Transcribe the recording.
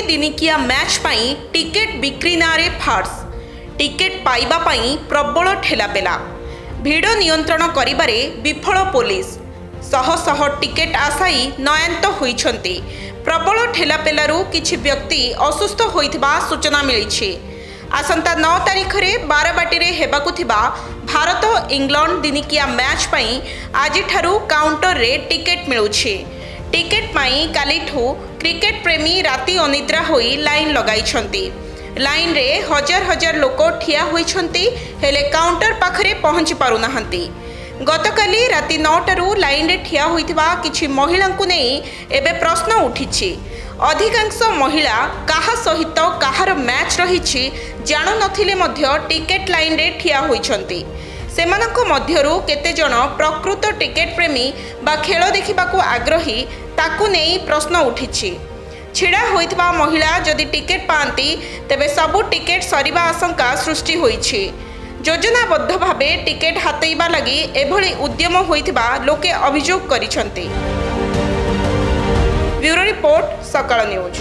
दिनिकिया match पाई ticket बिक्री नारे Fars ticket पाइबा पाई प्रबल ठेलापेला भिड़ नियंत्रण करिबारे विफल पुलिस शह शह टिकेट आशायी नयंत होइछंती। प्रबल ठेलापेलारू किछि व्यक्ति असुस्थ होइथिबा सूचना मिलिछि। आसंता 9 तारिख में बारबाटी रे हेबाकु थिबा भारत इंग्लैंड दिनिकिया मैच पाई आज ठारू काउंटर रे टिकेट मिलुछि। टिकेट पाई कालीठू क्रिकेट प्रेमी राति अनिद्रा होई लाइन लगाइछंती। लाइन रे हजार हजार लोक ठिया होइछंती हेले काउंटर पाखरे पहुंची पारु नाहंती। गतकाली राति 9टारू लाइन रे ठिया होइथिबा किछि महिलांकु नेई एबे प्रश्न उठिछि। अधिकांश महिला काहा सहित काहार मैच रहिछि जानु नथिले मध्य टिकेट लाइन रे ठिया होइछंती। सेमानक मध्यरु केते जण प्रकृत टिकेट प्रेमी बा खेल देखिबाकू आग्रही ताकू नेई प्रश्न उठिछि। छिड़ा होइथिबा महिला जदि टिकेट पांती तेबे सबु टिकेट सरिबा आशंका सृष्टि होइछि। योजनाबद्ध भावे टिकेट हातेइबा लगी एभली उद्यम होइथिबा लोके अभियोग करिसंती। ब्यूरो रिपोर्ट सकाळ न्यूज।